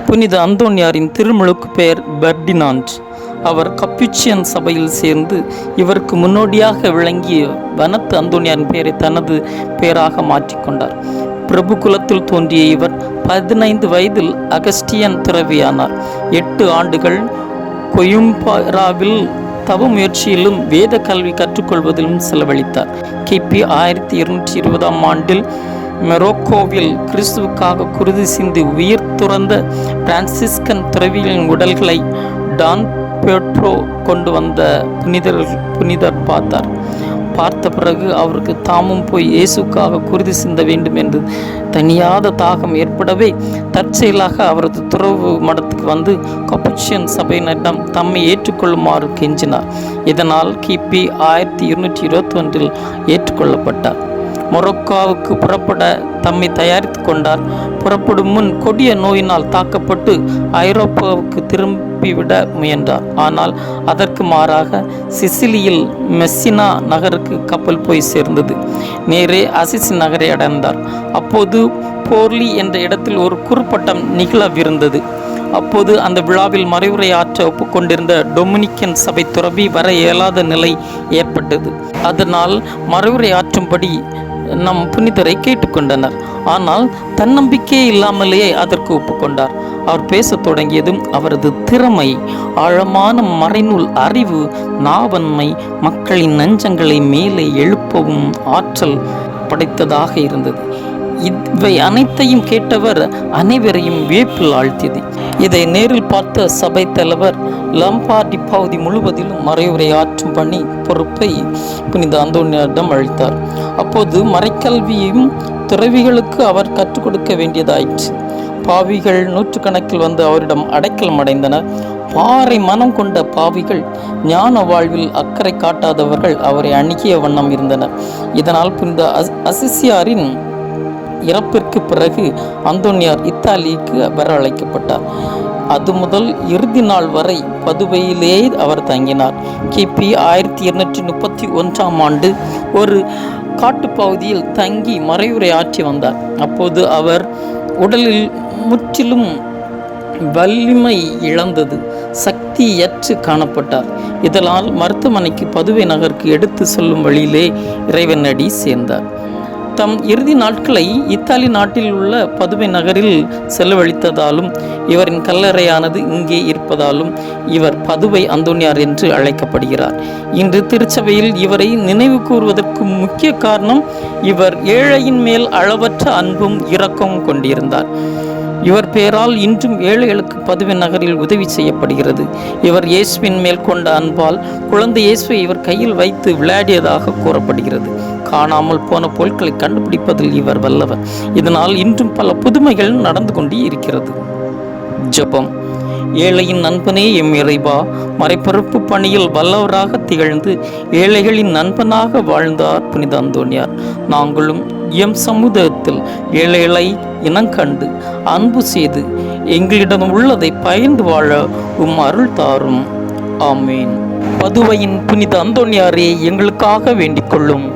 புனித அந்தோனியாரின் திருமுழுக்கு பெயர் பெர்டினாண்ட். அவர் கப்புச்சியன் சபையில் சேர்ந்து இவருக்கு முன்னோடியாக விளங்கிய வனத்து அந்தோனியாரின் பெயரை தனது பெயராக மாற்றிக்கொண்டார். பிரபு குலத்தில் தோன்றிய இவர் 15 வயதில் அகஸ்டியன் துறவியானார். 8 ஆண்டுகள் கொயும்பராவில் தவ முயற்சியிலும் வேத கல்வி கற்றுக்கொள்வதிலும் செலவழித்தார். கிபி 1220ஆம் ஆண்டில் மொரோக்கோவில் கிறிஸ்துவுக்காக குருதி சிந்தி உயிர் துறந்த பிரான்சிஸ்கன் துறவிகளின் உடல்களை டான் பெட்ரோ கொண்டு வந்த புனிதர் பார்த்த பிறகு அவருக்கு தாமும் போய் இயேசுக்காக குருதி சிந்த வேண்டும் என்று தனியாத தாகம் ஏற்படவே தற்செயலாக அவரது துறவு மடத்துக்கு வந்து கப்புச்சியன் சபையினரிடம் தம்மை ஏற்றுக்கொள்ளுமாறு கெஞ்சினார். இதனால் கிபி 1221 ஏற்றுக்கொள்ளப்பட்டார். மொரோக்கோவுக்கு புறப்பட தம்மை தயாரித்து கொண்டார். புறப்படும் முன் கொடிய நோயினால் தாக்கப்பட்டு ஐரோப்பாவுக்கு திரும்பிவிட முயன்றார். ஆனால் அதற்கு மாறாக சிசிலியில் மெஸ்ஸினா நகருக்கு கப்பல் போய் சேர்ந்தது. நேரே அசிசி நகரை அடைந்தார். அப்போது போர்லி என்ற இடத்தில் ஒரு குறுப்பட்டம் நிகழவிருந்தது. அப்போது அந்த விழாவில் மறைவுரை ஆற்ற ஒப்புக்கொண்டிருந்த டொமினிக்கன் சபை துறவி வர இயலாத நிலை ஏற்பட்டது. அதனால் மறைவுரை ஆற்றும்படி நம் புனிதரை கேட்டுக்கொண்டனர். ஆனால் தன்னம்பிக்கையே இல்லாமலேயே அதற்கு ஒப்புக்கொண்டார். அவர் பேசத் தொடங்கியதும் அவரது திறமை, ஆழமான மறைநூல் அறிவு, நாவன்மை மக்களின் நெஞ்சங்களை மேலே எழுப்பவும் ஆற்றல் படைத்ததாக இருந்தது. இவை அனைத்தையும் கேட்டவர் அனைவரையும் வியப்பில் ஆழ்த்தியது. இதை நேரில் பார்த்த சபை தலைவர் லம்பார்டி பகுதி முழுவதிலும் மறைவுரை ஆற்றும் பணி பொறுப்பை புனித அந்தோனியாரிடம் அளித்தார். அப்போது மறைக்கல்வியும் துறவிகளுக்கு அவர் கற்றுக் கொடுக்க வேண்டியதாயிற்று. பாவிகள் நூற்றுக்கணக்கில் வந்து அவரிடம் அடைக்கலம் அடைந்தனர். பாறை மனம் கொண்ட பாவிகள், ஞான வாழ்வில் அக்கறை காட்டாதவர்கள் அவரை அணுகிய வண்ணம் இருந்தனர். இதனால் புனித அசிசியாரின் இறப்பிற்கு பிறகு அந்தோனியார் இத்தாலிக்கு வரவழைக்கப்பட்டார். அது முதல் இறுதி நாள் வரை பதுவையிலேயே அவர் தங்கினார். கிபி 1231ஆம் ஆண்டு ஒரு காட்டுப்பகுதியில் தங்கி மறைவுரை ஆற்றி வந்தார். அப்போது அவர் உடலில் முற்றிலும் வலிமை இழந்தது, சக்தியற்று காணப்பட்டார். இதனால் மருத்துவமனைக்கு பதுவை நகருக்கு எடுத்து செல்லும் வழியிலே இறைவனடி சேர்ந்தார். தம் இறுதி நாட்களை இத்தாலி நாட்டில் உள்ள பதுவை நகரில் செலவழித்ததாலும் இவரின் கல்லறையானது இங்கே இருப்பதாலும் இவர் பதுவை அந்தோனியார் என்று அழைக்கப்படுகிறார். இன்று திருச்சபையில் இவரை நினைவு கூறுவதற்கு முக்கிய காரணம், இவர் ஏழையின் மேல் அளவற்ற அன்பும் இரக்கமும் கொண்டிருந்தார். இவர் பெயரால் இன்றும் ஏழைகளுக்கு பதுவை நகரில் உதவி செய்யப்படுகிறது. இவர் இயேசுவின் மேல் கொண்ட அன்பால் குழந்தை இயேசுவை இவர் கையில் வைத்து விளையாடியதாக கூறப்படுகிறது. காணாமல் போன பொருட்களை கண்டுபிடிப்பதில் இவர் வல்லவர். இதனால் இன்றும் பல புதுமைகள் நடந்து கொண்டே இருக்கிறது. ஜெபம். ஏழையின் நண்பனே எம் இறைவா, மறைபொறுப்பு பணியில் வல்லவராக திகழ்ந்து ஏழைகளின் நண்பனாக வாழ்ந்தார் புனித அந்தோனியார். நாங்களும் எம் சமூகத்தில் ஏழைகளை இனங்கண்டு அன்பு செய்து எங்களிடம் உள்ளதை பகிர்ந்து வாழ அருள் தாரும். ஆமீன். பதுவையின் புனித அந்தோனியாரே, எங்களுக்காக வேண்டிக் கொள்ளும்.